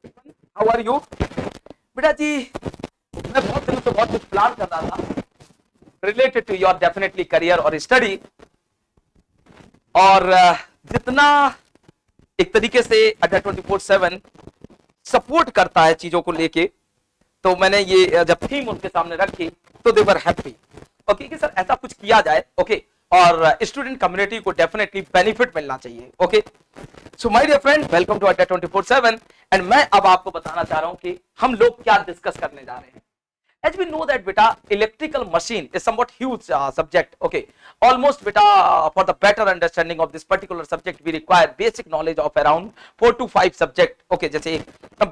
How are you? बेटा जी मैं बहुत दिनों से बहुत कुछ प्लान कर रहा था related to your definitely career और स्टडी, और जितना एक तरीके से अड्डा 24/7 सपोर्ट करता है चीजों को लेके, तो मैंने ये जब थीम उनके सामने रखी तो दे वर हैप्पी। ओके कि सर ऐसा कुछ किया जाए, ओके, और स्टूडेंट कम्युनिटी को डेफिनेटली बेनिफिट मिलना चाहिए। Okay, so my dear friend, welcome to Adda 24/7। And मैं अब आपको बताना चाह रहा हूं कि हम लोग क्या डिस्कस करने जा रहे हैं। As we know that beta electrical machine is somewhat huge subject. Okay, almost beta for the better understanding of this particular subject we require basic knowledge of around 4 to 5 subject. Okay, जैसे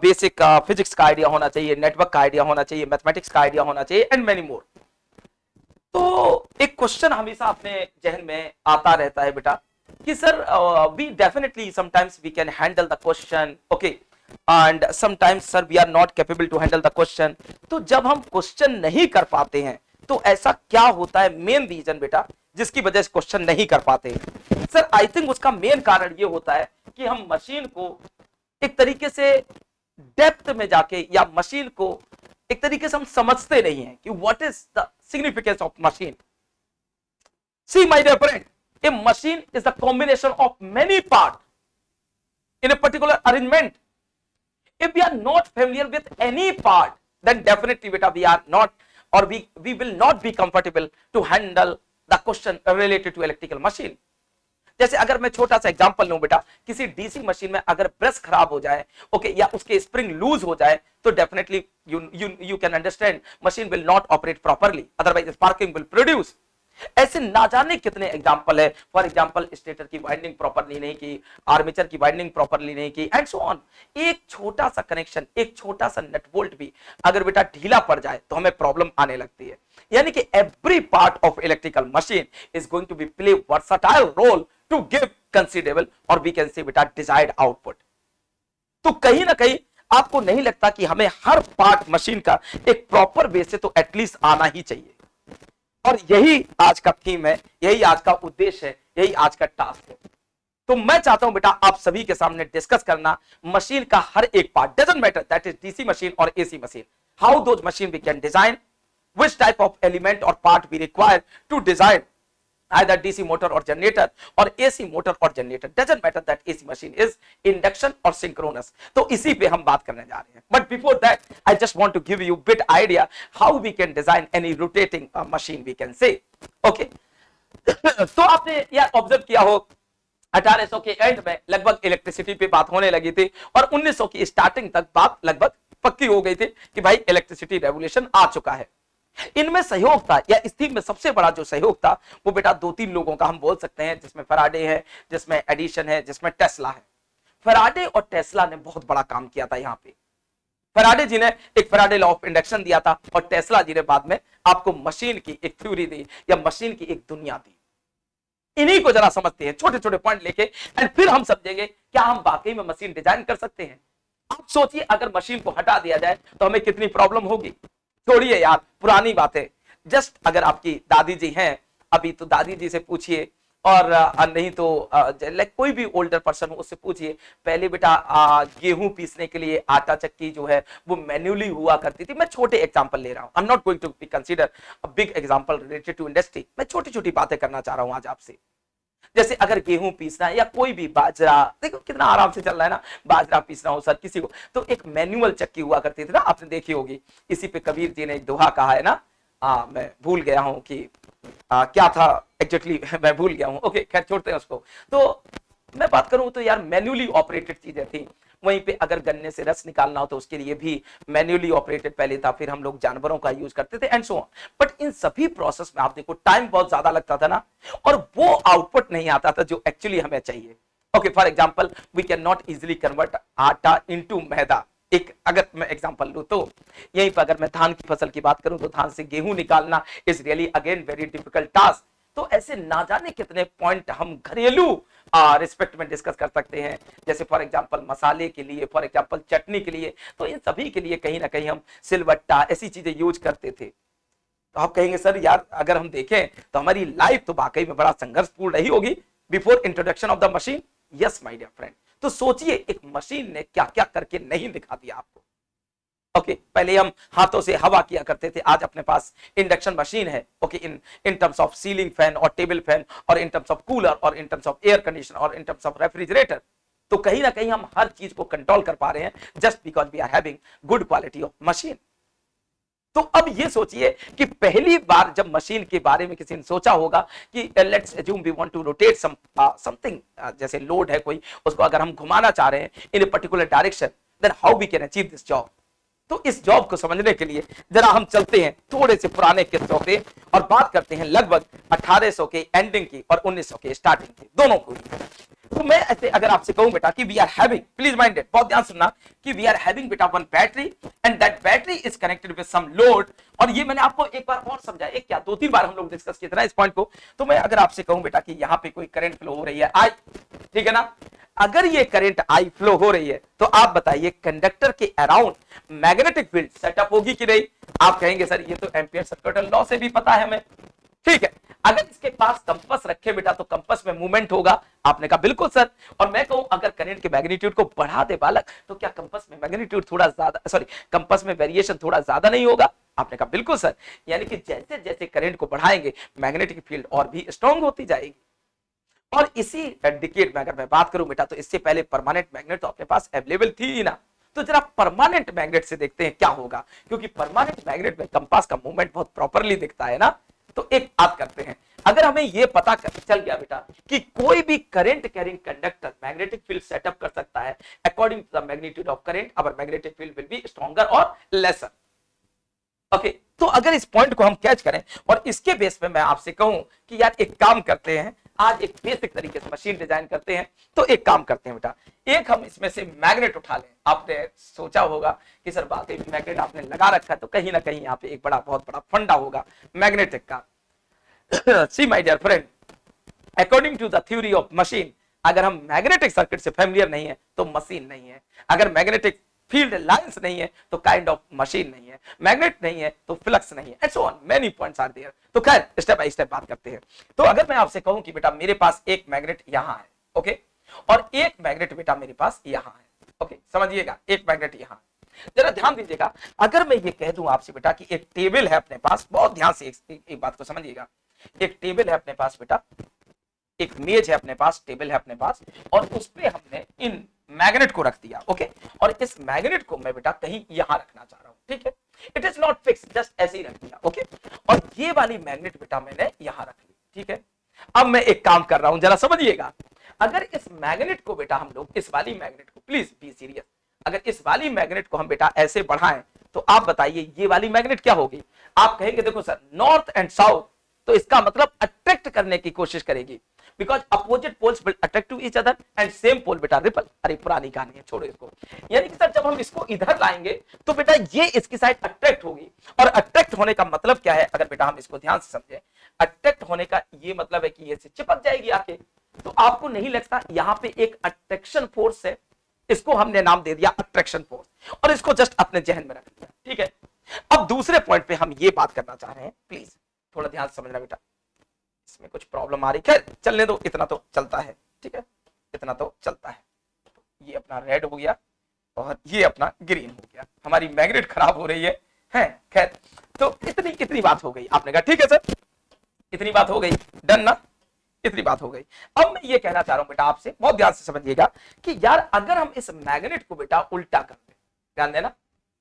basic physics का idea होना चाहिए, network का idea होना चाहिए, mathematics का idea होना चाहिए एंड मेनी मोर। तो एक क्वेश्चन हमेशा अपने जहन में आता रहता है बेटा कि sir we definitely sometimes we can handle the question, okay, and sometimes sir we are not capable to handle the question. तो जब हम क्वेश्चन नहीं कर पाते हैं तो ऐसा क्या होता है, मेन रीजन बेटा जिसकी वजह से क्वेश्चन नहीं कर पाते हैं? सर आई थिंक उसका मेन कारण ये होता है कि हम मशीन को एक तरीके से डेप्थ में जाके या मशीन को एक तरीके से हम समझते नहीं हैं कि what is the significance of machine. See my dear friend, a machine is the combination of many parts in a particular arrangement. If we are not familiar with any part, then definitely beta we are not, or we will not be comfortable to handle the question related to electrical machine. जैसे अगर मैं छोटा सा example लूं बेटा, किसी DC machine में अगर ब्रश खराब हो जाए, ओके, या उसके स्प्रिंग लूज हो जाए, तो definitely you can understand machine will not operate properly, otherwise sparking will produce. ऐसे ना जाने कितने एग्जांपल है। फॉर एग्जांपल स्टेटर की वाइंडिंग प्रॉपरली नहीं की, आर्मेचर की वाइंडिंग प्रॉपरली नहीं की, एंड सो ऑन। एक छोटा सा कनेक्शन, एक छोटा सा नट बोल्ट भी अगर बेटा ढीला पड़ जाए तो हमें प्रॉब्लम आने लगती है। यानी कि every part of electrical machine is going to be play versatile role to give considerable और वी कैन से बेटा डिजायर्ड आउटपुट। तो कहीं ना कहीं आपको नहीं लगता कि हमें हर पार्ट मशीन का एक प्रॉपर वे से तो एटलीस्ट आना ही चाहिए? और यही आज का थीम है, यही आज का उद्देश्य है, यही आज का टास्क है। तो मैं चाहता हूं बेटा आप सभी के सामने डिस्कस करना मशीन का हर एक part, doesn't matter that is DC machine और AC machine, how those machine we can design, which type of element और part we require to design either DC motor or generator or AC motor or generator, doesn't matter that AC machine is induction or synchronous. तो इसी पे हम बात करने जा रहे हैं। But before that, I just want to give you bit idea how we can design any rotating machine we can say. Okay. तो आपने यार ऑब्जर्व किया हो 1800 के एंड में लगभग इलेक्ट्रिसिटी पे बात होने लगी थी और 1900 की स्टार्टिंग तक बात लगभग पक्की हो गई थी कि भाई इलेक्ट्रिसिटी रेवोल्यूशन आ चुका है। इनमें सहयोग था, या इस थीम में सबसे बड़ा जो सहयोग था वो बेटा 2-3 लोगों का हम बोल सकते हैं, जिसमें फैराडे है, जिसमें एडिशन है, जिसमें टेस्ला है। फैराडे और टेस्ला ने बहुत बड़ा काम किया था यहाँ पे। फैराडे जी ने एक फैराडे लॉ ऑफ इंडक्शन दिया था और टेस्ला जी ने बाद में आपको मशीन की एक थ्योरी दी या मशीन की एक दुनिया दी। इन्हीं को जरा समझते हैं, छोटे छोटे पॉइंट लेके, एंड फिर हम समझेंगे क्या हम वाकई में मशीन डिजाइन कर सकते हैं। आप सोचिए अगर मशीन को हटा दिया जाए तो हमें कितनी प्रॉब्लम होगी। छोड़िए यार पुरानी बातें, जस्ट अगर आपकी दादी जी हैं अभी तो दादी जी से पूछिए, और नहीं तो लाइक कोई भी ओल्डर पर्सन हो उससे पूछिए। पहले बेटा गेहूं पीसने के लिए आटा चक्की जो है वो मैन्युअली हुआ करती थी। मैं छोटे एग्जांपल ले रहा हूं, I am not going to consider a big example related to industry. मैं छोटी छोटी बातें करना चाह रहा हूं आज आपसे। जैसे अगर गेहूं पीसना है या कोई भी बाजरा, देखो कितना आराम से चल रहा है ना, बाजरा पीसना हो सर किसी को, तो एक मैनुअल चक्की हुआ करती थी ना, आपने देखी होगी। इसी पे कबीर जी ने एक दोहा कहा है ना, मैं भूल गया हूं कि क्या था एग्जैक्टली मैं भूल गया हूं। ओके खैर छोड़ते हैं उसको। तो मैं बात करूं तो यार मैन्युअली ऑपरेटेड चीजें थी। वहीं पे अगर गन्ने से रस निकालना हो तो उसके लिए भी मैन्युअली ऑपरेटेड पहले था, फिर हम लोग जानवरों का यूज करते थे and so on. But in सभी प्रोसेस में आप देखो टाइम बहुत ज्यादा लगता था ना, और वो आउटपुट नहीं आता था जो एक्चुअली हमें चाहिए। Okay for example we can not easily convert आटा इनटू मैदा। एक अगर मैं एग्जांपल लूं तो यहीं पर अगर मैं धान की फसल की बात करूं तो धान से गेहूं निकालना is really again very difficult task. तो ऐसे ना जाने कितने पॉइंट हम घरेलू रिस्पेक्ट में डिस्कस कर सकते हैं। जैसे फॉर एग्जांपल मसाले के लिए, फॉर एग्जांपल चटनी के लिए, तो इन सभी के लिए कहीं ना कहीं हम सिलवट्टा ऐसी चीजें यूज करते थे। तो आप कहेंगे सर यार अगर हम देखें तो हमारी लाइफ तो वाकई में बड़ा संघर्षपूर्ण रही होगी before introduction of the machine. Yes my dear friend. तो सोचिए एक मशीन ने क्या क्या करके नहीं दिखा दिया आपको। ओके पहले हम हाथों से हवा किया करते थे, आज अपने पास इंडक्शन मशीन है। Okay in terms of ceiling fan और टेबल फैन, और इन टर्म्स ऑफ कूलर, और in terms of air conditioner, और इन टर्म्स ऑफ रेफ्रिजरेटर। तो कहीं ना कहीं हम हर चीज को कंट्रोल कर पा रहे हैं just because we are having good quality of machine. तो अब ये सोचिए कि पहली बार जब मशीन के बारे में किसी ने सोचा होगा कि let's assume we want to rotate something, जैसे लोड है कोई, उसको अगर हम घुमाना चाह रहे हैं in a particular direction, then how we can achieve this job. तो इस जॉब को समझने के लिए जरा हम चलते हैं थोड़े से पुराने किस्सों पे और बात करते हैं लगभग 1800 के एंडिंग की और 1900 के स्टार्टिंग की, दोनों को। तो मैं ऐसे अगर आपसे कहूं बेटा कि we are having, please minded, बहुत ध्यान सुनना, कि वी आर हैविंग बेटा one battery and that battery is connected with some load. और ये मैंने आपको एक बार और समझाया, एक क्या 2-3 बार हम लोग डिस्कस किया था इस पॉइंट को। तो मैं अगर आपसे कहूं बेटा कि यहां पे कोई करंट फ्लो हो रही है आई, ठीक है ना, अगर ये करंट आई फ्लो हो रही है तो आप बताइए कंडक्टर के अराउंड मैग्नेटिक फील्ड सेटअप होगी कि नहीं। आप कहेंगे सर ये तो एम्पियर सर्किट लॉ से भी पता है हमें, ठीक है। अगर इसके पास कंपास रखे बेटा तो कंपास में मूवमेंट होगा। आपने कहा बिल्कुल सर। और मैं कहूं अगर करंट के मैग्नीट्यूड को बढ़ा दे बालक तो क्या कंपास में मैग्नीट्यूड थोड़ा ज्यादा, सॉरी कंपास में वेरिएशन थोड़ा ज्यादा नहीं होगा। आपने कहा बिल्कुल सर। यानी कि जैसे जैसे करंट को बढ़ाएंगे मैग्नेटिक फील्ड और भी स्ट्रांग होती जाएगी। और इसी डिकेड में अगर मैं बात करूं बेटा तो इससे पहले परमानेंट मैग्नेट तो अपने पास अवेलेबल थी ही ना। तो जरा परमानेंट मैग्नेट से देखते हैं क्या होगा, क्योंकि परमानेंट मैग्नेट में कंपास का मूवमेंट बहुत प्रॉपरली दिखता है ना। तो एक बात करते हैं, अगर हमें यह पता चल गया बेटा कि कोई भी current carrying conductor magnetic field setup कर सकता है according to the magnitude of current, our magnetic field will be stronger और लेसर। ओके तो अगर इस पॉइंट को हम कैच करें और इसके बेस पे मैं आपसे कहूं कि यार एक काम करते हैं, आज एक बेसिक तरीके से मशीन डिजाइन करते हैं। तो एक काम करते हैं बेटा, एक हम इसमें से मैग्नेट उठा लें। आपने सोचा होगा कि सर बात है मैग्नेट आपने लगा रखा है तो कहीं ना कहीं यहाँ पे एक बड़ा बहुत बड़ा फंडा होगा मैग्नेटिक का। See my dear friend, according to the theory of machine, अगर हम मैग्नेटिक सर्किट से फैमिलियर नहीं है तो मशीन नहीं है। अगर मैग्नेटिक फील्ड लाइंस नहीं है तो काइंड ऑफ मशीन नहीं है, मैग्नेट नहीं है तो फ्लक्स नहीं है, and so on many points are there. तो खैर स्टेप बाय स्टेप बात करते हैं। तो अगर मैं आपसे कहूं कि बेटा मेरे पास एक मैग्नेट यहां है, ओके, और एक मैग्नेट बेटा मेरे पास यहां है, ओके, समझिएगा, एक मैग्नेट यहां, जरा ध्यान दीजिएगा। अगर मैं ये कह दूं आपसे बेटा कि एक टेबल है अपने पास, बहुत ध्यान से एक बात को समझिएगा, एक टेबल है अपने पास बेटा, एक मेज है अपने पास, टेबल है अपने पास, और उस पे हमने इन मैग्नेट को रख दिया, ओके, और इस मैग्नेट को मैं बेटा कहीं यहां रखना चाह रहा हूं, ठीक है, it is not fix, just ऐसे ही रख दिया, ओके, और ये वाली मैग्नेट बेटा मैंने यहां रख ली, ठीक है। अब मैं एक काम कर रहा हूं, जरा समझिएगा, अगर इस मैग्नेट को बेटा हम लोग, इस वाली मैग्नेट को, प्लीज बी सीरियस, अगर इस वाली मैग्नेट को हम बेटा ऐसे बढ़ाएं तो आप बताइए ये वाली मैग्नेट क्या होगी। आप कहेंगे देखो सर नॉर्थ एंड साउथ, तो इसका मतलब अट्रैक्ट करने की कोशिश करेगी, because opposite poles will attract to each other and same pole बेटा रिपल। अरे पुरानी कहानी है, छोड़ो इसको। यानी कि सर जब हम इसको इधर लाएंगे तो बेटा ये इसकी साइड अट्रैक्ट होगी, और अट्रैक्ट होने का मतलब क्या है, अगर बेटा हम इसको ध्यान से समझे, अट्रैक्ट होने का ये मतलब है कि ये से चिपक जाएगी आके। तो आपको नहीं लगता यहां पे एक अट्रैक्शन फोर्स है, इसको हमने नाम दे दिया अट्रैक्शन फोर्स, और इसको जस्ट अपने जहन में रख दिया, ठीक है। अब दूसरे पॉइंट पे हम ये बात करना चाह रहे हैं, प्लीज थोड़ा ध्यान से समझना बेटा, इसमें कुछ प्रॉब्लम आ रही है, चलने दो, इतना तो चलता है, ठीक है, इतना तो चलता है। ये अपना रेड हो गया और ये अपना ग्रीन हो गया, हमारी मैग्नेट खराब हो रही है, खैर तो इतनी बात हो गई। आपने कहा ठीक है सर, इतनी बात हो गई, डन ना, इतनी बात हो गई। अब मैं ये कहना चाह रहा हूं बेटा आपसे, बहुत ध्यान से समझिएगा कि यार अगर हम इस मैग्नेट को बेटा उल्टा कर दें, ध्यान देना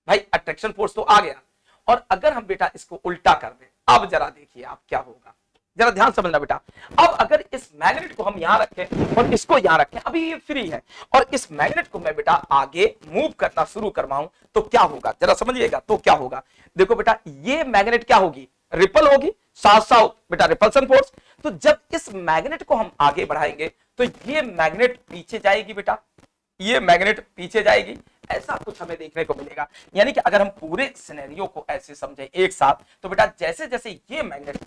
भाई, अट्रैक्शन फोर्स तो आ गया, और अगर हम बेटा इसको उल्टा कर दें, अब जरा देखिए आप क्या होगा, जरा ध्यान समझना बेटा। अब अगर इस मैग्नेट को हम यहां रखें और इसको यहां रखें, अभी ये फ्री है, और इस मैग्नेट को मैं बेटा आगे मूव करना शुरू करवाऊं तो क्या होगा, जरा समझिएगा। तो क्या होगा, देखो बेटा, ये मैग्नेट क्या होगी, रिपल होगी, साउथ साउथ बेटा रिपल्सन फोर्स। तो जब इस मैग्नेट को हम आगे बढ़ाएंगे तो ये मैग्नेट पीछे जाएगी बेटा, ये मैग्नेट पीछे जाएगी, ऐसा कुछ हमें देखने को मिलेगा। यानी कि अगर हम पूरे सिनेरियो को ऐसे समझे एक साथ, तो बेटा जैसे जैसे ये मैग्नेट,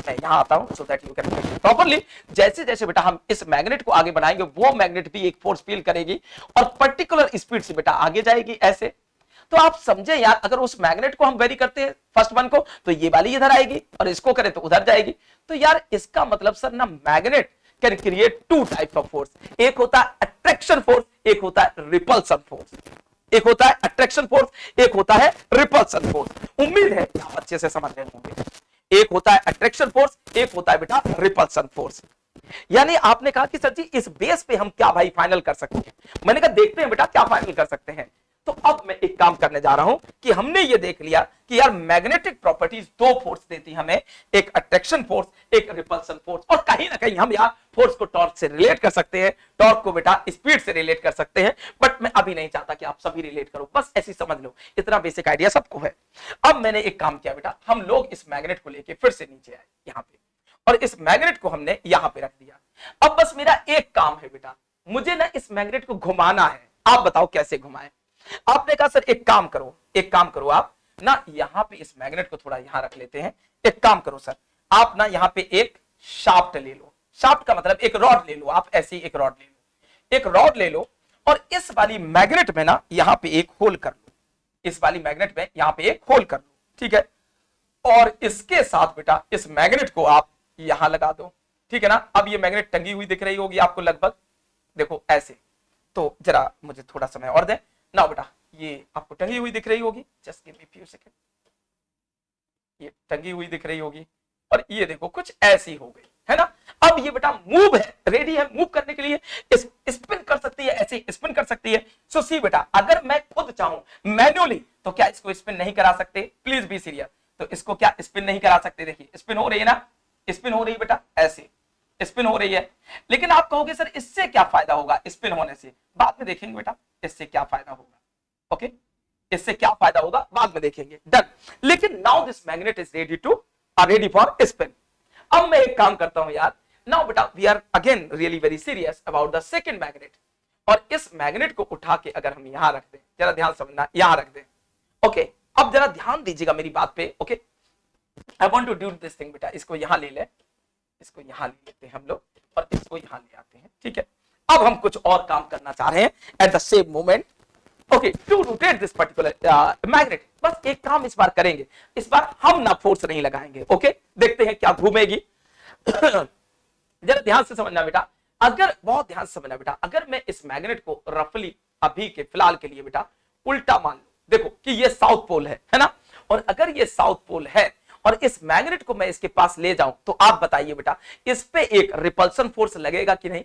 मैं यहां आता हूं so that you can properly, जैसे जैसे बेटा हम इस मैग्नेट को आगे बढ़ाएंगे वो मैग्नेट भी एक फोर्स फील करेगी और पर्टिकुलर स्पीड से बेटा आगे जाएगी ऐसे। तो आप समझे यार, अगर उस मैग्नेट को हम वेरी करते हैं फर्स्ट वन को, तो ये वाली इधर आएगी, और इसको करें तो उधर जाएगी। तो यार इसका मतलब सर ना, magnet can create two types of force, एक होता है अट्रैक्शन फोर्स, एक होता है रिपल्सन फोर्स, एक होता है अट्रैक्शन फोर्स, एक होता है रिपल्सन फोर्स। उम्मीद है कि आप अच्छे से समझ रहे होंगे। एक होता है अट्रैक्शन फोर्स, एक होता है बेटा रिपल्सन फोर्स। यानी आपने कहा कि सर जी इस बेस पे हम क्या भाई फाइनल कर सकते हैं? मैंने कहा देखते हैं बेटा क्या फाइनल कर सकते हैं। तो अब मैं एक काम करने जा रहा हूं कि हमने ये देख लिया कि यार मैग्नेटिक प्रॉपर्टीज दो फोर्स देती हमें, एक अट्रैक्शन फोर्स, एक रिपल्सन फोर्स, और कहीं ना कहीं हम यार फोर्स को टॉर्क से रिलेट कर सकते हैं, टॉर्क को बेटा स्पीड से रिलेट कर सकते हैं। बट मैं अभी नहीं चाहता कि आप सभी रिलेट करो, बस ऐसी समझ लो, इतना बेसिक आइडिया सबको है। अब मैंने एक काम किया बेटा, हम लोग इस मैग्नेट को लेके फिर से नीचे आए यहां पे, और इस मैग्नेट को हमने यहां पे रख दिया। अब बस मेरा एक काम है बेटा, मुझे ना इस मैग्नेट को घुमाना है। आप बताओ कैसे घुमाएं? आपने कहा सर एक काम करो, एक काम करो, आप ना यहां पे इस मैग्नेट को थोड़ा यहां रख लेते हैं। एक काम करो सर, आप ना यहां पे एक शाफ्ट ले लो, शाफ्ट का मतलब एक रॉड ले लो, आप ऐसी एक रॉड ले लो, एक रॉड ले लो, और इस वाली मैग्नेट में ना यहां पे एक होल कर लो, इस वाली मैग्नेट में यहां पे एक होल कर लो, ठीक है। और इसके साथ बेटा इस मैग्नेट को आप यहां लगा दो, ठीक है ना। अब ये मैग्नेट टंगी हुई दिख रही होगी आपको लगभग, देखो ऐसे। तो जरा मुझे थोड़ा समय और दे ना बेटा, ये आपको टंगी हुई दिख रही होगी, just give me few second, ये टंगी हुई दिख रही होगी, और ये देखो कुछ ऐसी हो गई है ना। अब ये बेटा मूव है, रेडी है मूव करने के लिए, स्पिन कर सकती है, ऐसे स्पिन कर सकती है। सो सी बेटा, अगर मैं खुद चाहूं मैन्युअली तो क्या इसको स्पिन नहीं करा सकते? Please be serious. तो इसको क्या स्पिन नहीं करा सकते? देखिए स्पिन हो रही है ना, स्पिन हो रही है बेटा, ऐसे स्पिन हो रही है। लेकिन आप कहोगे सर इससे क्या फायदा होगा स्पिन होने से? बाद में देखेंगे बेटा इससे क्या फायदा होगा, ओके, इससे क्या फायदा होगा बाद में देखेंगे, डन। लेकिन now this magnet is ready for spin. अब मैं एक काम करता हूं यार, नाउ बेटा we are again really very serious about the second magnet, और इस मैग्नेट को उठा के अगर हम यहां रख दें, जरा ध्यान समझना, यहां रख दें, ओके। अब जरा ध्यान दीजिएगा मेरी बात पे, okay. I want to do this thing बेटा, इसको यहां ले ले, इसको यहां ले लेते हैं हम लोग, और इसको यहां ले आते हैं, ठीक है। अब हम कुछ और काम करना चाह रहे हैं at the same moment, okay, to rotate this particular magnet. बस एक काम इस बार करेंगे, इस बार हम ना फोर्स नहीं लगाएंगे, ओके। देखते हैं क्या घूमेगी। जरा ध्यान से समझना बेटा, अगर बहुत ध्यान से समझना बेटा, अगर मैं इस मैग्नेट को रफली अभी के फिलहाल के लिए बेटा उल्टा मान लो, देखो कि ये साउथ पोल है ना, और अगर ये साउथ पोल है और इस मैग्नेट को मैं इसके पास ले जाऊं, तो आप बताइए बेटा इस पे एक रिपल्सन फोर्स लगेगा कि नहीं?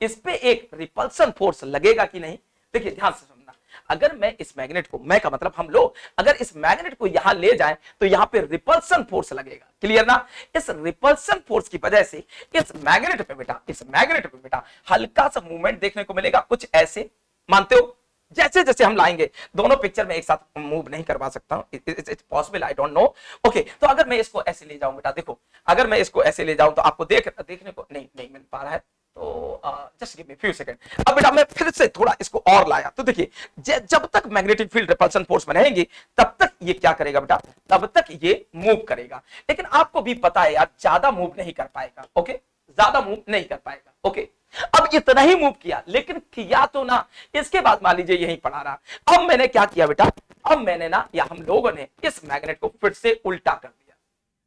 इस पे एक रिपल्सन फोर्स लगेगा कि नहीं? देखिए ध्यान से सुनना, अगर मैं इस मैग्नेट को, मैं का मतलब हम लोग अगर इस मैग्नेट को यहां ले जाएं तो यहां पे रिपल्सन फोर्स लगेगा, क्लियर ना। इस रिपल्सन फोर्स की वजह से इस मैग्नेट पे बेटा, इस मैग्नेट पे बेटा हल्का सा मूवमेंट देखने को मिलेगा, कुछ ऐसे, मानते हो? जैसे जैसे हम लाएंगे, दोनों पिक्चर में एक साथ मूव नहीं करवा सकता हूं, it's possible, I don't know, okay. तो अगर मैं इसको ऐसे ले जाऊं बेटा, देखो अगर मैं इसको ऐसे ले जाऊं तो आपको देखने को नहीं मिल पा रहा है, तो just give me few second. अब बेटा मैं फिर से थोड़ा इसको और लाया, तो देखिए जब तक मैग्नेटिक फील्ड रिपल्सन फोर्स में रहेंगी तब तक ये क्या करेगा बेटा, तब तक ये मूव करेगा। लेकिन आपको भी पता है यार ज्यादा मूव नहीं कर पाएगा, ओके, ज्यादा मूव नहीं कर पाएगा, ओके। अब इतना ही मूव किया, लेकिन किया तो ना, इसके बाद मान लीजिए यहीं पड़ा रहा। अब मैंने क्या किया बेटा, अब मैंने ना, या हम लोगों ने इस मैग्नेट को फिर से उल्टा कर दिया।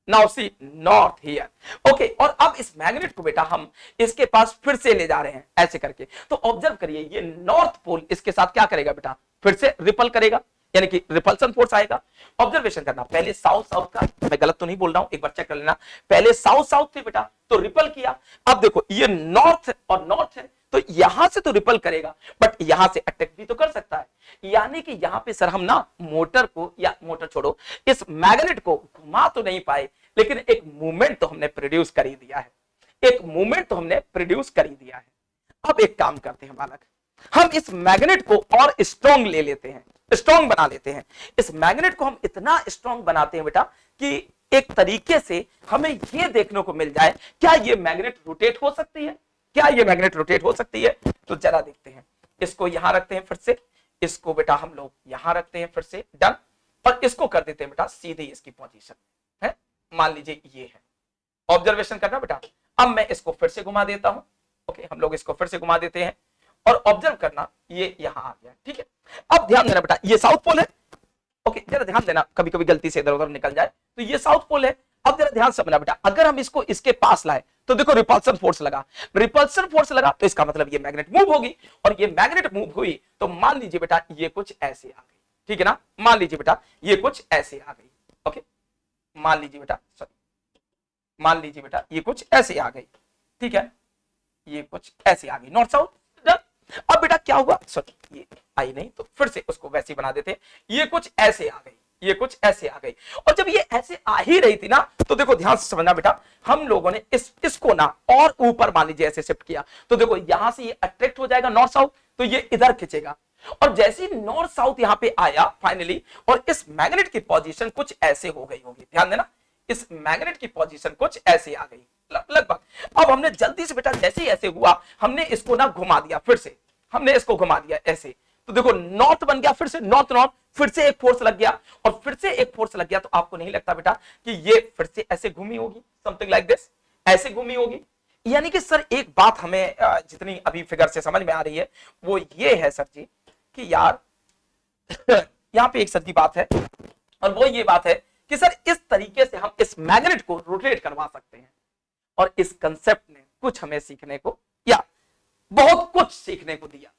Now see north here, okay. और अब इस मैग्नेट को बेटा हम इसके पास फिर से ले जा रहे हैं ऐसे करके। तो ऑब्जर्व करिए, ये नॉर्थ पोल इसके साथ क्या करेगा बेटा, फिर से रिपल करेगा, यानी कि रिपल्सन फोर्स आएगा। ऑब्जर्वेशन करना, पहले साउथ साउथ का, मैं गलत तो नहीं बोल रहा हूं, एक बार चेक कर लेना, पहले साउथ साउथ थे बेटा तो रिपल किया। अब देखो ये नॉर्थ और नॉर्थ है, तो यहां से तो रिपल करेगा, बट यहां से अटैक भी तो कर सकता है। यानी कि यहां पे सर हम ना मोटर को, या मोटर छोड़ो, इस मैग्नेट को घुमा तो नहीं पाए, लेकिन एक मूवमेंट तो हमने प्रोड्यूस कर ही दिया है, एक मूवमेंट तो हमने प्रोड्यूस कर ही दिया है। अब एक काम करते हैं बालक, हम इस मैग्नेट को और स्ट्रॉन्ग ले लेते हैं, स्ट्रॉन्ग बना लेते हैं। इस मैग्नेट को हम इतना स्ट्रॉन्ग बनाते हैं बेटा कि एक तरीके से हमें यह देखने को मिल जाए, क्या ये मैग्नेट रोटेट हो सकती है, क्या ये मैग्नेट रोटेट हो सकती है? तो जरा देखते हैं, इसको यहां रखते हैं फिर से, इसको बेटा हम लोग यहां रखते हैं फिर से, डन। और इसको कर देते हैं बेटा सीधे इसकी पोजीशन है, मान लीजिए ये है। ऑब्जर्वेशन करना बेटा, अब मैं इसको फिर से घुमा देता हूं, ओके, हम लोग इसको फिर से घुमा देते हैं, और ऑब्जर्व करना ये यहां आ गया, ठीक है। अब ध्यान देना बेटा, ये साउथ पोल है, ओके, जरा ध्यान देना, कभी कभी गलती से इधर उधर निकल जाए, तो ये साउथ पोल है। अब जरा ध्यान समझना बेटा, अगर हम इसको इसके पास लाए तो देखो रिपल्सन फोर्स लगा, रिपल्सन फोर्स लगा तो इसका मतलब ये मैग्नेट मूव होगी, और ये मैग्नेट मूव हुई तो मान लीजिए बेटा ये कुछ ऐसे आ गई, ठीक है ना, मान लीजिए बेटा ये कुछ ऐसे आ गई, ओके, मान लीजिए बेटा, सॉरी, मान लीजिए बेटा ये कुछ ऐसे आ गई, ठीक है, ये कुछ ऐसे आ गई, नॉर्थ साउथ। अब बेटा क्या हुआ, सॉरी ये आई नहीं तो फिर से उसको वैसे बना देते हैं, ये कुछ ऐसे आ गई, ये कुछ ऐसे आ गई, और जब ये ऐसे आ ही रही थी ना तो देखो ध्यान से समझना बेटा, हम लोगों ने इसको ना और ऊपर मान लीजिए ऐसे शिफ्ट किया, तो देखो यहां से ये अट्रैक्ट हो जाएगा नॉर्थ साउथ, तो ये इधर खींचेगा, और जैसे ही नॉर्थ साउथ यहां पे आया फाइनली, और इस मैग्नेट की पोजीशन कुछ ऐसे हो गई होगी, ध्यान देना, इस मैग्नेट की पोजीशन कुछ ऐसे आ गई लगभग। अब हमने जल्दी से बेटा जैसे ही ऐसे हुआ, हमने इसको ना घुमा दिया, फिर से हमने इसको घुमा दिया ऐसे, तो देखो नॉर्थ बन गया, फिर से नॉर्थ नॉर्थ, फिर से एक फोर्स लग गया, और फिर से एक फोर्स लग गया, तो आपको नहीं लगता बेटा कि ये फिर से ऐसे घूमी होगी, समथिंग लाइक दिस, ऐसे घूमी होगी। यानी कि सर एक बात हमें जितनी अभी फिगर से समझ में आ रही है वो ये है सर जी कि यार यहां पे एक सर जी बात है, और वो ये बात है कि सर इस तरीके से हम इस मैग्नेट को रोटेट करवा सकते हैं, और इस कंसेप्ट ने कुछ हमें सीखने को या बहुत कुछ सीखने को दिया।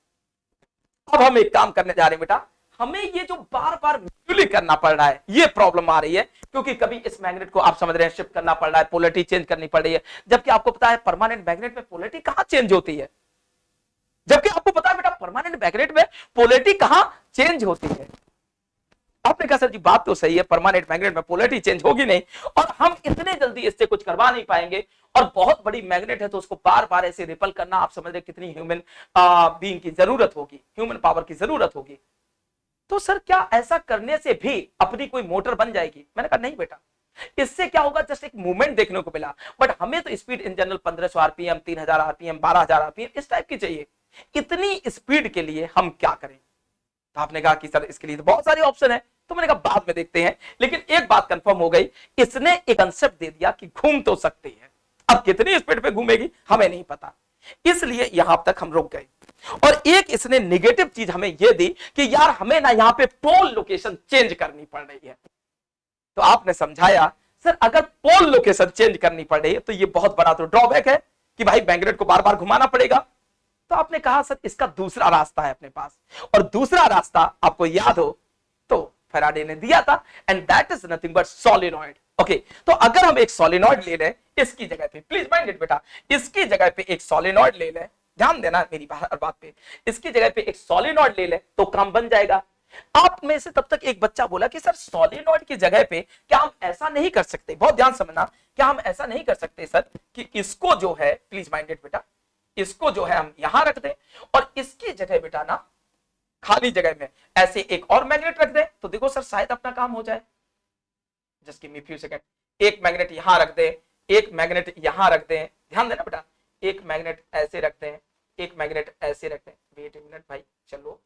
अब हम एक काम करने जा रहे हैं बेटा, हमें ये जो बार बार मैन्युअली करना पड़ रहा है ये प्रॉब्लम आ रही है, क्योंकि कभी इस मैग्नेट को आप समझ रहे हैं शिफ्ट करना पड़ रहा है, पोलैरिटी चेंज करनी पड़ रही है, जबकि आपको पता है परमानेंट मैग्नेट में पोलैरिटी कहां चेंज होती है, जबकि आपको पता है बेटा परमानेंट मैग्नेट में पोलैरिटी कहां चेंज होती है। आपने कहा सर जी बात तो सही है, परमानेंट मैग्नेट में पोलैरिटी चेंज होगी नहीं, और हम इतने जल्दी इससे कुछ करवा नहीं पाएंगे, और बहुत बड़ी मैग्नेट है तो उसको बार बार ऐसे रिपल करना, आप समझ रहे कितनी ह्यूमन बीइंग की जरूरत होगी, ह्यूमन पावर की जरूरत होगी। तो सर क्या ऐसा करने से भी अपनी कोई मोटर बन जाएगी? मैंने कहा नहीं बेटा, इससे क्या होगा, जस्ट एक मूवमेंट देखने को मिला, बट हमें तो speed in general 1500 RPM, 3000 RPM, 12000 RPM इस टाइप की चाहिए। इतनी स्पीड के लिए हम क्या करें? तो आपने कहा कि सर इसके लिए तो बहुत सारे ऑप्शन है, तो मैंने कहा बाद में देखते हैं, लेकिन एक बात कंफर्म हो गई, इसने एक कंसेप्ट दे दिया कि घूम तो सकती है, अब कितनी स्पीड पे घूमेगी हमें नहीं पता, इसलिए यहां तक हम रुक गए। और एक इसने नेगेटिव चीज हमें यह दी कि यार हमें ना यहां पे पोल लोकेशन चेंज करनी पड़ रही है। तो आपने समझाया सर अगर पोल लोकेशन चेंज करनी पड़ रही है तो ये बहुत बड़ा तो ड्रॉबैक है कि भाई मैग्नेट को बार बार घुमाना पड़ेगा। तो आपने कहा सर इसका दूसरा रास्ता है अपने पास, और दूसरा रास्ता आपको याद हो तो फैराडे ने दिया था, and that is nothing but solenoid. Okay, तो अगर हम एक सोलेनॉइड ले लें इसकी जगह पे, प्लीज माइंड इट बेटा, इसकी जगह पे एक सोलेनॉइड ले लें, ध्यान देना मेरी बात पे, इसकी जगह पे एक सोलेनॉइड ले लें तो काम बन जाएगा। आप में से तब तक एक बच्चा बोला कि सर सोलेनॉइड की जगह पे क्या हम ऐसा नहीं कर सकते, बहुत ध्यान समझना, क्या हम ऐसा नहीं कर सकते सर कि इसको जो है, प्लीज माइंड इट बेटा, इसको जो है हम यहां रख दें, और इसकी जगह बेटा ना खाली जगह में ऐसे एक और मैग्नेट रख दें, तो देखो सर शायद अपना काम हो जाए। Just give me few second, एक मैग्नेट यहां रख दें, एक मैग्नेट यहां रख दें, ध्यान देना बेटा, एक मैग्नेट ऐसे रखते हैं, एक मैग्नेट ऐसे रखते हैं, वेट ए मिनट भाई चलो,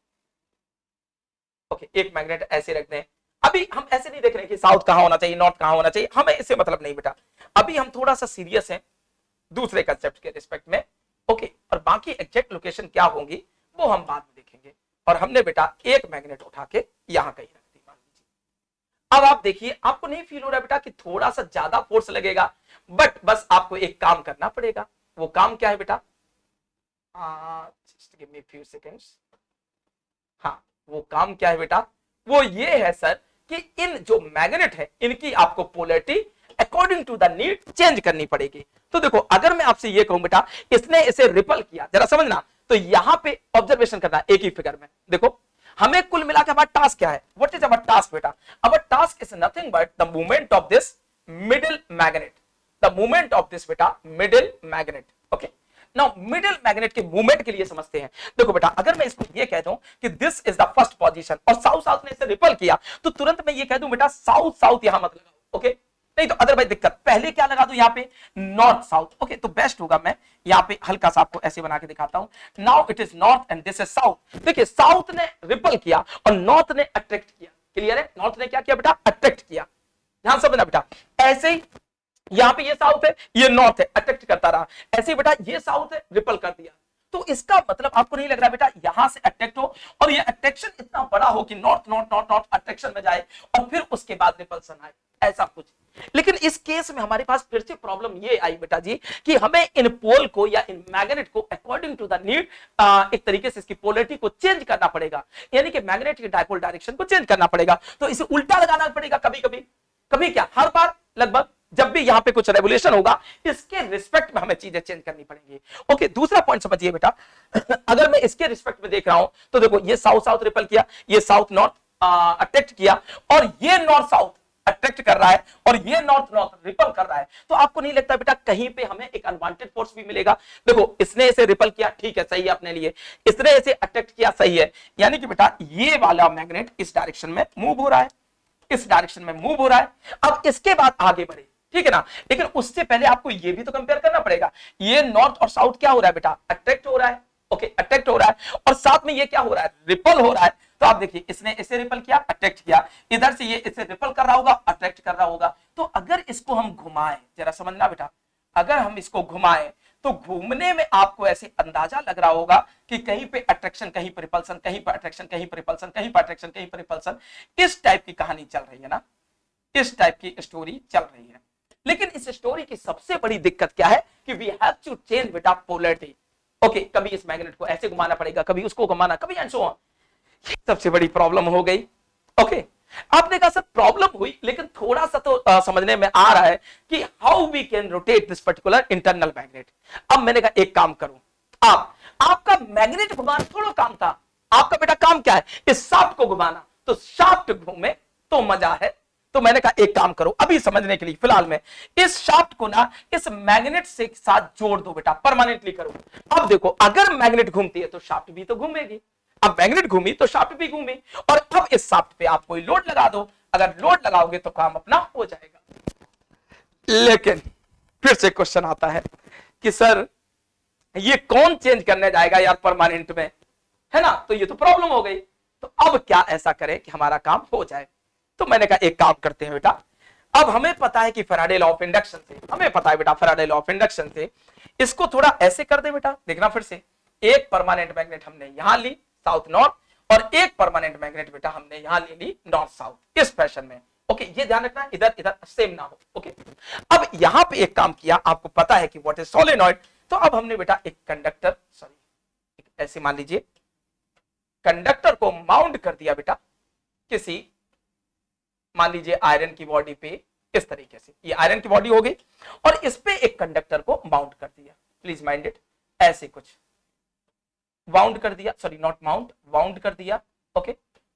ओके, एक मैग्नेट ऐसे रखते हैं। अभी हम ऐसे नहीं देख रहे कि साउथ कहां होना चाहिए, नॉर्थ कहां होना चाहिए, हमें इससे मतलब नहीं बेटा, अभी हम थोड़ा सा सीरियस हैं दूसरे कंसेप्ट के रिस्पेक्ट में, ओके, और बाकी एग्जैक्ट लोकेशन क्या होंगी वो हम बाद में देखेंगे। और हमने बेटा एक मैग्नेट उठा के यहां कहीं रख दी, मान लीजिए। अब आप देखिए, आपको नहीं फील हो रहा बेटा कि थोड़ा सा ज्यादा फोर्स लगेगा, बट बस आपको एक काम करना पड़ेगा। वो काम क्या है बेटा? Just give me few seconds. हाँ, वो काम क्या है बेटा? वो ये है सर कि इन जो मैग्नेट है इनकी आपको polarity according to the need change करनी पड़ेगी। तो देखो अगर मैं आपसे ये कहूं बेटा इसने इसे रिपल किया, जरा समझना, तो यहां पे ऑब्जर्वेशन करना एक ही फिगर में, देखो हमें कुल मिला के हमारा टास्क क्या है, व्हाट इज अवर टास्क बेटा? Our task is nothing but the movement of this middle magnet, the movement of this बेटा middle magnet. Okay, now middle magnet के मूवमेंट के लिए समझते हैं। देखो बेटा अगर मैं इसको ये कहता हूं कि this is the first position और साउथ साउथ ने इसे रिपल किया, तो तुरंत मैं ये कह दूं बेटा साउथ साउथ यहां मत लगाओ, ओके, नहीं तो अदरवाइज दिक्कत, पहले क्या लगा दूं यहां पे नॉर्थ साउथ। ओके, तो बेस्ट होगा मैं यहां पे हल्का सा आपको ऐसे बना के दिखाता हूं। Now it is north and this is south. देखिए साउथ ने रिपल किया और नॉर्थ ने अट्रैक्ट किया, क्लियर है? नॉर्थ ने क्या किया बेटा? अट्रैक्ट किया। ध्यान समझना बेटा, ऐसे ही यहां पे ये साउथ है, ये नॉर्थ है, अट्रैक्ट करता रहा, ऐसे ही बेटा ये साउथ है, रिपल कर दिया। तो इसका मतलब आपको नहीं लग रहा बेटा यहां से अट्रैक्ट हो और ये अट्रैक्शन इतना बड़ा हो कि north north north north attraction में जाए और फिर उसके बाद रिपल्सन आए, ऐसा कुछ। लेकिन इस केस में हमारे पास फिर से प्रॉब्लम ये आई बेटा जी कि हमें इन पोल को या इन मैग्नेट को अकॉर्डिंग टू द नीड एक तरीके से इसकी पोलरिटी को चेंज करना पड़ेगा, यानी कि मैग्नेट की डायपोल डायरेक्शन को चेंज करना पड़ेगा। तो इसे उल्टा लगाना पड़ेगा कभी कभी, कभी क्या हर बार लगभग, जब भी यहां पे कुछ रेवोल्यूशन होगा इसके रिस्पेक्ट में हमें चीजें चेंज करनी पड़ेंगी। ओके, दूसरा पॉइंट समझिए बेटा, अगर मैं इसके रिस्पेक्ट में देख रहा हूं तो देखो ये साउथ साउथ रिपल किया, ये साउथ नॉर्थ अट्रैक्ट किया, और ये नॉर्थ साउथ अट्रैक्ट कर रहा है, और ये नॉर्थ नॉर्थ रिपल कर रहा है। तो आपको नहीं लगता बेटा कहीं पे हमें एक अनवांटेड फोर्स भी मिलेगा? देखो इसने इसे रिपल किया, ठीक है, सही है अपने लिए, इसने इसे अट्रैक्ट किया, सही है, यानी कि बेटा ये वाला मैग्नेट इस डायरेक्शन में मूव हो रहा है, इस डायरेक्शन में मूव हो रहा है। अब इसके बाद आगे बढ़े, ठीक है ना, लेकिन उससे पहले आपको ये भी तो कंपेयर करना पड़ेगा, ये नॉर्थ और साउथ क्या हो रहा है बेटा, अट्रैक्ट हो रहा है। ओके, अट्रैक्ट हो रहा है, और साथ में ये क्या हो रहा है, रिपल हो रहा है। तो आप देखिए इसने इसे रिपल किया, अट्रैक्ट किया, इधर से ये इसे रिपल कर रहा होगा, अट्रैक्ट कर रहा होगा। तो अगर इसको हम घुमाएं, जरा समझना बेटा, अगर हम इसको घुमाएं तो घूमने में आपको ऐसे अंदाजा लग रहा होगा कि कहीं पे अट्रैक्शन, कहीं पर रिपल्सन, कहीं पर अट्रैक्शन, कहीं पर रिपल्सन, कहीं पर अट्रैक्शन, कहीं पर रिपल्सन, इस टाइप की कहानी चल रही है ना, इस टाइप की स्टोरी चल रही है। लेकिन इस स्टोरी की सबसे बड़ी दिक्कत क्या है कि वी हैव टू चेंज बेटा पोलैरिटी। ओके, कभी इस मैग्नेट को ऐसे घुमाना पड़ेगा, कभी उसको घुमाना, कभी एंड सो ऑन। सबसे बड़ी प्रॉब्लम हो गई। ओके, आपने कहा सर प्रॉब्लम हुई, लेकिन थोड़ा सा तो समझने में आ रहा है कि how we can rotate this particular internal magnet. अब मैंने कहा एक काम करूं, आपका मैग्नेट घुमाना थोड़ा काम था, आपका बेटा काम क्या है, इस शाफ्ट को घुमाना। तो शाफ्ट घूमे तो मजा है। तो मैंने कहा एक काम करो, अभी समझने के लिए फिलहाल में इस शाफ्ट को ना इस मैग्नेट से साथ जोड़ दो बेटा, परमानेंटली करो। अब देखो अगर मैग्नेट घूमती है तो शाफ्ट भी तो घूमेगी, अब मैग्नेट घूमी तो शाफ्ट भी घूमी, और अब इस शाफ्ट पे आप कोई लोड लगा दो, अगर लोड लगाओगे तो काम अपना हो जाएगा। लेकिन फिर से क्वेश्चन आता है कि सर ये कौन चेंज करने जाएगा यार परमानेंट में, है ना, तो ये तो प्रॉब्लम हो गई। तो अब क्या ऐसा करें कि हमारा काम हो जाए? तो मैंने कहा एक काम करते हैं बेटा, अब हमें पता है कि फैराडे लॉ ऑफ इंडक्शन से, हमें पता है बेटा फैराडे लॉ ऑफ इंडक्शन से, इसको थोड़ा ऐसे कर दे बेटा, देखना फिर से, एक परमानेंट मैग्नेट हमने यहां ली साउथ नॉर्थ, और एक परमानेंट मैग्नेट बेटा हमने यहां ले ली नॉर्थ साउथ, इस फैशन में। ओके, ये ध्यान रखना इधर इधर सेम ना हो। ओके, अब यहां पे एक काम किया, आपको पता है कि व्हाट इज सोलेनॉइड। तो अब हमने बेटा एक कंडक्टर, सॉरी ऐसे मान लीजिए, कंडक्टर को माउंट कर दिया बेटा किसी, मान लीजिए आयरन की बॉडी पे, इस तरीके से ये आयरन की बॉडी हो गई, और इस पे एक कंडक्टर को माउंट कर दिया, प्लीज माइंड इट, ऐसे कुछ वाउंड कर दिया, सॉरी नॉट माउंट, वाउंड कर दिया। ओके,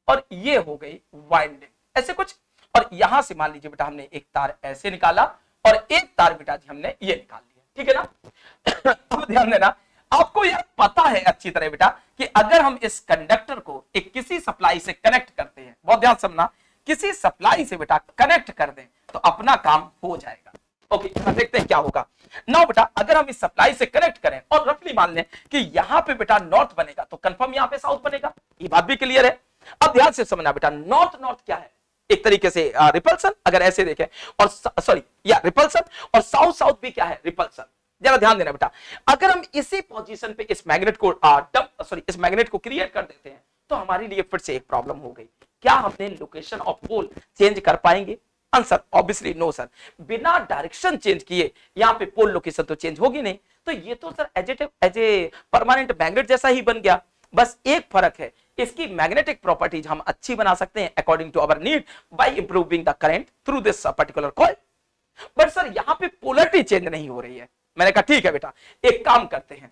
और ये हो गई वाइंडिंग, ऐसे कुछ। और यहां से मान लीजिए बेटा हमने एक तार ऐसे निकाला, और एक तार बेटा जी हमने ये निकाल लिया, ठीक है ना। अब ध्यान देना, आपको यह पता है अच्छी तरह बेटा कि अगर हम इस कंडक्टर को एक किसी सप्लाई से कनेक्ट करते हैं, बहुत ध्यान समझना, किसी सप्लाई से बेटा कनेक्ट कर दें तो अपना काम हो जाएगा। ओके, देखते हैं क्या होगा। नाउ बेटा अगर हम इस सप्लाई से कनेक्ट करें और रफली मान लें कि यहां पे बेटा नॉर्थ बनेगा, तो कंफर्म यहां पे साउथ बनेगा, ये बात भी क्लियर है। अब ध्यान से समझना बेटा, नॉर्थ नॉर्थ क्या है, एक तरीके से रिपल्सन, अगर ऐसे देखें, और सॉरी या रिपल्सन, और साउथ साउथ भी क्या है, रिपल्सन। जरा ध्यान देना बेटा, अगर हम इसी पोजीशन पे इस मैग्नेट को इस मैग्नेट को क्रिएट कर देते हैं, तो हमारे लिए फिर से एक प्रॉब्लम हो गई, क्या हमने लोकेशन ऑफ पोल चेंज कर पाएंगे? आंसर ऑब्वियसली नो सर, बिना डायरेक्शन चेंज किए यहां पे पोल लोकेशन तो चेंज होगी नहीं। तो ये तो sir as a permanent magnet जैसा ही बन गया, बस एक फर्क है, इसकी मैग्नेटिक प्रॉपर्टीज हम अच्छी बना सकते हैं according to our need by improving the current through this particular coil. But sir यहां पे पोलरिटी चेंज नहीं हो रही है। मैंने कहा ठीक है बेटा, एक काम करते हैं,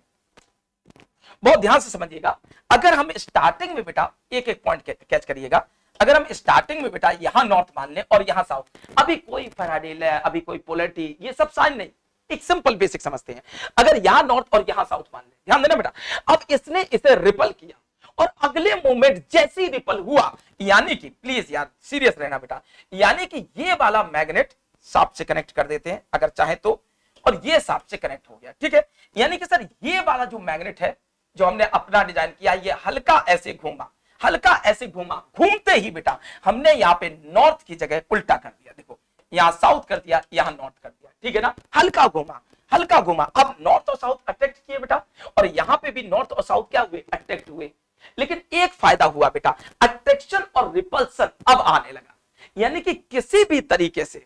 बहुत ध्यान से समझिएगा, अगर हम स्टार्टिंग में बेटा एक एक पॉइंट कैच करिएगा, अगर हम स्टार्टिंग में बेटा यहां नॉर्थ मान लें और यहां साउथ, अभी कोई फैराडे लॉ, अभी कोई पोलरिटी, ये सब साइन नहीं, एक सिंपल बेसिक समझते हैं। अगर यहां नॉर्थ और यहां साउथ मान लें, ध्यान देना बेटा, अब इसने इसे रिपल किया, और अगले मोमेंट जैसे ही रिपल हुआ, यानी कि प्लीज यार सीरियस रहना बेटा, यानी कि ये वाला मैग्नेट शाफ्ट से कनेक्ट कर देते हैं अगर चाहे तो, और ये शाफ्ट से कनेक्ट हो गया, ठीक है। यानी कि सर ये वाला जो मैग्नेट है जो हमने अपना डिजाइन किया, ये हल्का ऐसे घूमा, हल्का ऐसे घूमा, घूमते ही बेटा हमने यहाँ पे नॉर्थ की जगह उल्टा कर दिया, देखो यहाँ साउथ कर दिया, यहाँ नॉर्थ कर दिया, ठीक है ना, हल्का घूमा, हल्का घूमा। अब नॉर्थ और साउथ अट्रैक्ट किए बेटा, और यहाँ पे भी नॉर्थ और साउथ क्या हुए, अट्रैक्ट हुए। लेकिन एक फायदा हुआ बेटा, अट्रैक्शन और रिपल्सन अब आने लगा, यानी कि किसी भी तरीके से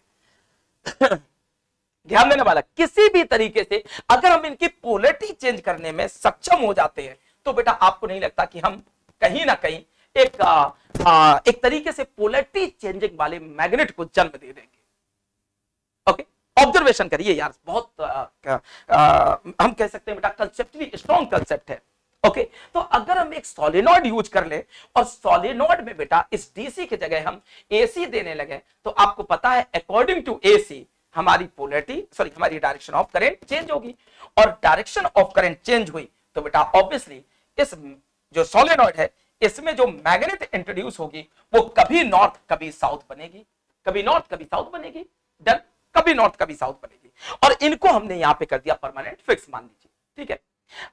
ध्यान देने वाला, किसी भी तरीके से अगर हम इनकी पोलैरिटी चेंज करने में सक्षम हो जाते हैं तो बेटा आपको नहीं लगता कि हम कहीं ना कहीं एक तरीके से पोलैरिटी चेंजिंग वाले मैग्नेट को जन्म दे देंगे। ओके, ऑब्जर्वेशन करिए यार, बहुत हम कह सकते हैं बेटा कंसेप्चुअली स्ट्रॉन्ग कंसेप्ट है। ओके, तो अगर हम एक सोलेनॉइड यूज कर ले और सोलेनॉइड में बेटा इस डीसी की जगह हम एसी देने लगे तो आपको पता है अकॉर्डिंग टू एसी हमारी पोलैरिटी हमारी डायरेक्शन ऑफ करंट चेंज होगी, और डायरेक्शन ऑफ करंट चेंज हुई तो बेटा ऑब्वियसली इस जो सोलेनॉइड है इसमें जो मैग्नेट इंट्रोड्यूस होगी वो कभी नॉर्थ कभी साउथ बनेगी, कभी नॉर्थ कभी साउथ बनेगी, डन, कभी नॉर्थ कभी साउथ बनेगी, और इनको हमने यहां पे कर दिया परमानेंट फिक्स मान लीजिए। ठीक है,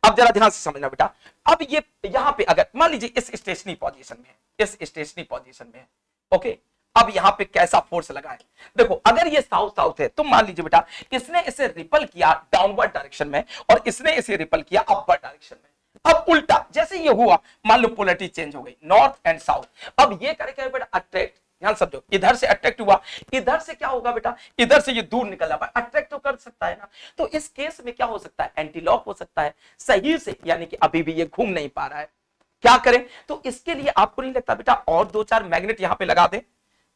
अब जरा ध्यान से समझना बेटा, अब ये यहां पे अगर मान लीजिए इस स्टेशनरी पोजीशन में है, इस स्टेशनरी पोजीशन में है, ओके, अब यहां पे कैसा फोर्स लगा है, देखो अगर ये साउथ साउथ है तो मान लीजिए बेटा इसने इसे रिपल किया डाउनवर्ड डायरेक्शन में और इसने इसे रिपल किया अपवर्ड डायरेक्शन में। अब उल्टा जैसे ये हुआ, मान लो पोलैरिटी चेंज हो गई नॉर्थ एंड साउथ, अब ये करेगा बेटा अट्रैक्ट, ध्यान समझो, इधर से अट्रैक्ट हुआ, इधर से क्या होगा बेटा, इधर से ये दूर निकल रहा है, अट्रैक्ट तो कर सकता है ना, तो इस केस में क्या हो सकता है, एंटी लॉक हो सकता है सही से, यानी कि अभी भी ये घूम नहीं पा रहा है। क्या करें, तो इसके लिए आपको नहीं लगता बेटा और दो चार मैग्नेट यहां पे लगा दें,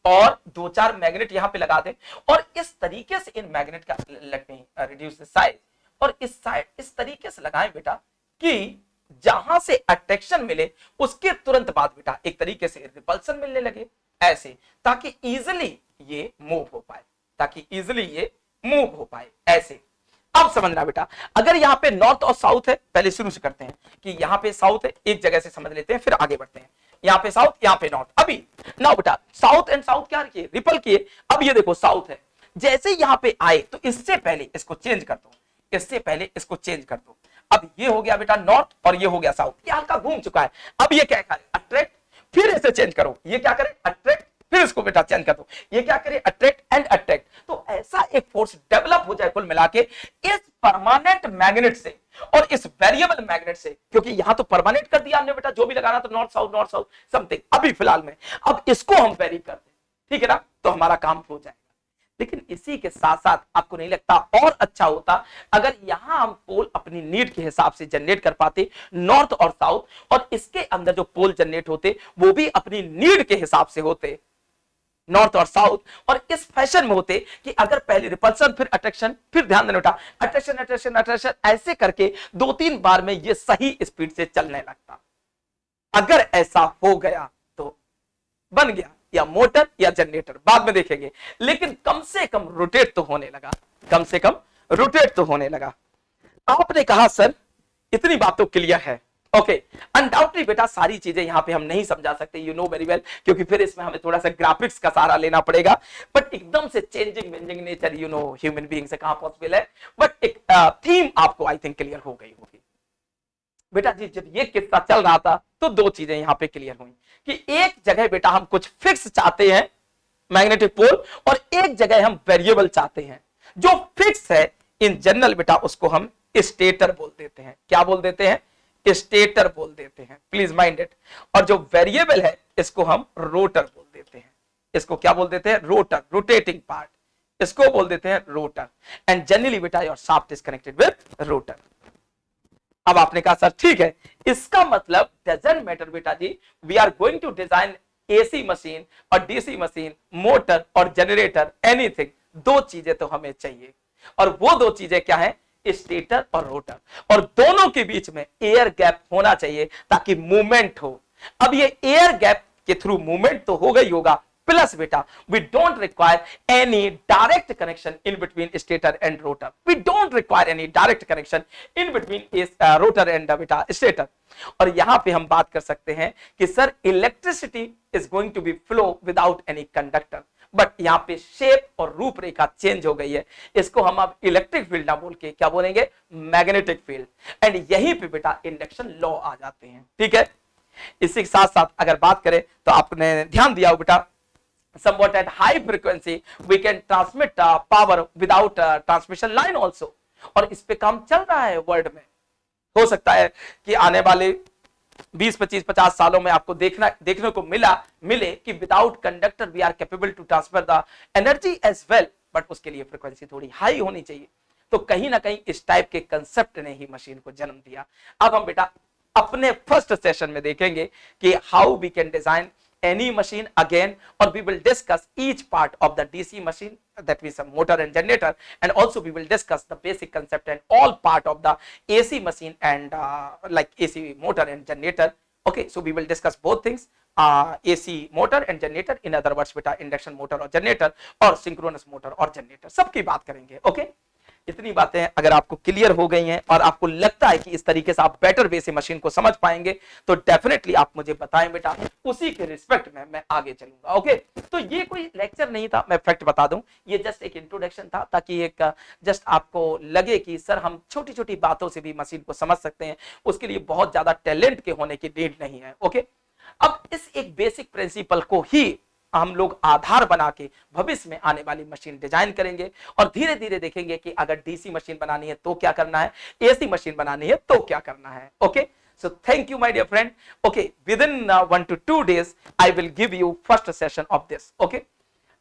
और दो चार मैग्नेट यहां पे लगा दें, और इस तरीके से इन मैग्नेट का let me reduce the size, और इस साइड इस तरीके से लगाएं बेटा कि जहां से अट्रैक्शन मिले उसके तुरंत बाद बेटा एक तरीके से रिपल्सन मिलने लगे, ऐसे, ताकि इजिली ये मूव हो पाए, ताकि इजिली ये मूव हो पाए ऐसे। अब समझना बेटा, अगर यहाँ पे नॉर्थ और साउथ है, पहले शुरू से करते हैं कि यहाँ पे साउथ है, एक जगह से समझ लेते हैं फिर आगे बढ़ते हैं, यहाँ पे साउथ यहाँ पे नॉर्थ। अभी नाउ बेटा साउथ एंड साउथ क्या किए, रिपल किए, अब ये देखो साउथ है, जैसे यहाँ पे आए तो इससे पहले इसको चेंज कर दो, इससे पहले इसको चेंज कर दो, अब ये हो गया बेटा नॉर्थ और ये हो गया साउथ, ये हल्का घूम चुका है, अब ये क्या करे अट्रैक्ट, फिर इसे चेंज करो, ये क्या करे अट्रैक्ट, फिर इसको बेटा चेंज कर दो, ये क्या करे अट्रैक्ट एंड अट्रैक्ट, तो ऐसा एक फोर्स डेवलप हो जाए कुल मिला के इस परमानेंट मैग्नेट से और इस वेरिएबल मैग्नेट से, क्योंकि यहां तो परमानेंट कर दिया हमने बेटा, जो भी लगाना तो नॉर्थ साउथ समथिंग, अभी फिलहाल में अब इसको हम वेरी कर दें, ठीक है ना, तो हमारा काम हो जाएगा। लेकिन इसी के साथ साथ आपको नहीं लगता और अच्छा होता अगर यहां हम पोल अपनी नीड के हिसाब से जनरेट कर पाते नॉर्थ और साउथ, और इसके अंदर जो पोल जनरेट होते वो भी अपनी नीड के हिसाब से होते नॉर्थ और साउथ, और इस फैशन में होते कि अगर पहले रिपल्सन फिर अट्रैक्शन, फिर ध्यान देना बेटा अट्रैक्शन अट्रैक्शन अट्रैक्शन, ऐसे करके 2-3 बार में ये सही स्पीड से चलने लगता। अगर ऐसा हो गया तो बन गया या मोटर या जनरेटर, बाद में देखेंगे, लेकिन कम से कम रोटेट तो होने लगा, कम से कम रोटेट तो होने लगा। आपने कहा सर इतनी बात तो क्लियर है, ओके, अनडाउटली बेटा सारी चीजें यहां पे हम नहीं समझा सकते, यू नो वेरी वेल, क्योंकि फिर इसमें हमें थोड़ा सा ग्राफिक्स का सहारा लेना पड़ेगा, बट एकदम से changing nature you know human being से कहां पॉसिबल है, बट एक थीम आपको आई थिंक क्लियर हो गई होगी बेटा जी। जब ये किस्सा चल रहा था तो दो चीजें यहां पे क्लियर हुई कि एक जगह बेटा हम कुछ फिक्स चाहते हैं मैग्नेटिक पोल, और एक जगह हम वेरिएबल चाहते हैं। जो फिक्स है इन जनरल बेटा उसको हम स्टेटर बोल देते हैं, क्या बोल देते हैं, स्टेटर बोल देते हैं, प्लीज माइंड इट, और जो वेरिएबल है इसको हम रोटर बोल देते हैं, इसको क्या बोल देते हैं, रोटर, रोटेटिंग पार्ट, इसको बोल देते हैं रोटर, एंड जनरली बेटा your shaft is connected with rotor. अब आपने कहा सर ठीक है, इसका मतलब डजंट मैटर बेटा जी, we are going to design AC machine और डीसी मशीन, मोटर और जनरेटर, एनीथिंग, दो चीजें तो हमें चाहिए, और वो दो चीजें क्या है, स्टेटर और रोटर, और दोनों के बीच में एयर गैप होना चाहिए ताकि मूवमेंट हो। अब ये एयर गैप के थ्रू मूवमेंट तो हो गई होगा, प्लस बेटा we don't require any direct connection in between stator and rotor, we don't require any direct connection in between rotor and बेटा स्टेटर। और यहां पे हम बात कर सकते हैं कि sir electricity is going to be flow without any conductor, but यहाँ पे शेप और रूपरेखा चेंज हो गई है, इसको हम अब इलेक्ट्रिक फील्ड ना बोल के क्या बोलेंगे, मैग्नेटिक फील्ड, एंड यहीं पे बेटा इंडक्शन लॉ आ जाते हैं, ठीक है। इसी के साथ साथ अगर बात करें तो आपने ध्यान दिया हो बेटा, somewhat at high frequency we can transmit power without transmission line also, और इस पे काम चल रहा है वर्ल्ड में। हो सकता है कि आने वाले 20, 25, 50 सालों में आपको देखने को मिले कि without conductor we are capable to transfer the energy as well but उसके लिए फ्रीक्वेंसी थोड़ी हाई होनी चाहिए। तो कहीं ना कहीं इस टाइप के कंसेप्ट ने ही मशीन को जन्म दिया। अब हम बेटा अपने फर्स्ट सेशन में देखेंगे कि how we can design any machine again, or we will discuss each part of the DC machine, that means a motor and generator, and also we will discuss the basic concept and all part of the AC machine and like AC motor and generator. Okay, so we will discuss both things, AC motor and generator, in other words beta induction motor or generator और synchronous motor और generator, सबकी बात करेंगे। okay, इतनी बातें अगर आपको clear हो गई हैं और आपको लगता है कि इस तरीके से आप बेटर वे से मशीन को समझ पाएंगे तो डेफिनेटली आप मुझे बताएं बेटा, उसी के रिस्पेक्ट में मैं आगे चलूंगा। ओके, तो ये कोई लेक्चर नहीं था, मैं फैक्ट बता दूं, ये जस्ट एक इंट्रोडक्शन था ताकि एक जस्ट आपको लगे कि सर हम छोटी छोटी बातों से भी मशीन को समझ सकते हैं, उसके लिए बहुत ज्यादा टैलेंट के होने की नीड नहीं है। ओके, अब इस एक बेसिक प्रिंसिपल को ही हम लोग आधार बना के भविष्य में आने वाली मशीन डिजाइन करेंगे और धीरे धीरे देखेंगे कि अगर डीसी मशीन बनानी है तो क्या करना है, एसी मशीन बनानी है तो क्या करना है। Okay, so thank you my dear friend. Okay, within 1 to 2 days I will give you first session of this. Okay,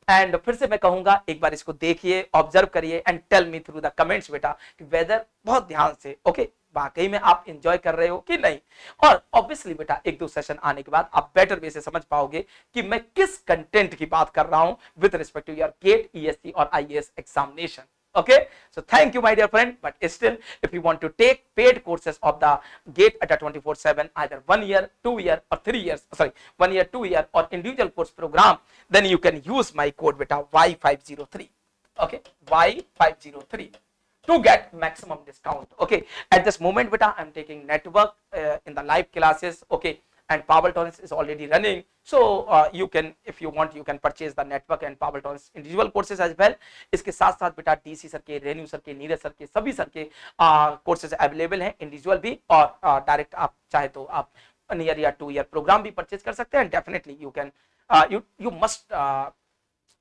and फिर से मैं कहूंगा एक बार इसको देखिए, ऑब्जर्व करिए and tell me through the comments बेटा वेदर, बहुत ध्यान से ओके, वाकई में आप एंजॉय कर रहे हो कि नहीं। और ऑब्वियसली बेटा एक दो सेशन आने के बाद आप बेटर वे से समझ पाओगे कि मैं किस कंटेंट की बात कर रहा हूं with respect to your GATE, ESC और IAS examination. Okay, so thank you my dear friend, but still if you want to take paid courses of the GATE ADDA 24/7 either 1 year, 2 year or 3 years, sorry 1 year, 2 year or individual course program, then you can use my code beta Y503. Okay, Y503 to get maximum discount. Okay, at this moment beta I'm taking network in the live classes. Okay, and power tolerance is already running, so you can, if you want, you can purchase the network and power tolerance individual courses as well. इसके साथ साथ बेटा DC sir के, renew sir के, Neeraj sir के, सभी sir के courses available हैं, इंडिविजुअल भी और डायरेक्ट आप चाहे तो आप 1 year या 2 year प्रोग्राम भी परचेज कर सकते हैं। Definitely you can, you must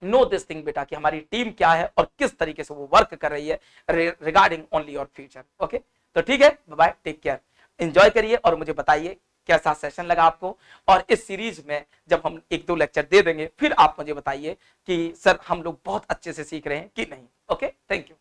know this thing बेटा कि हमारी टीम क्या है और किस तरीके से वो वर्क कर रही है regarding only your future. Okay, तो ठीक है, बाय, टेक केयर, एंजॉय करिए और मुझे बताइए कैसा सेशन लगा आपको। और इस सीरीज में जब हम 1-2 लेक्चर दे देंगे फिर आप मुझे बताइए कि सर हम लोग बहुत अच्छे से सीख रहे हैं कि नहीं। Okay, thank you.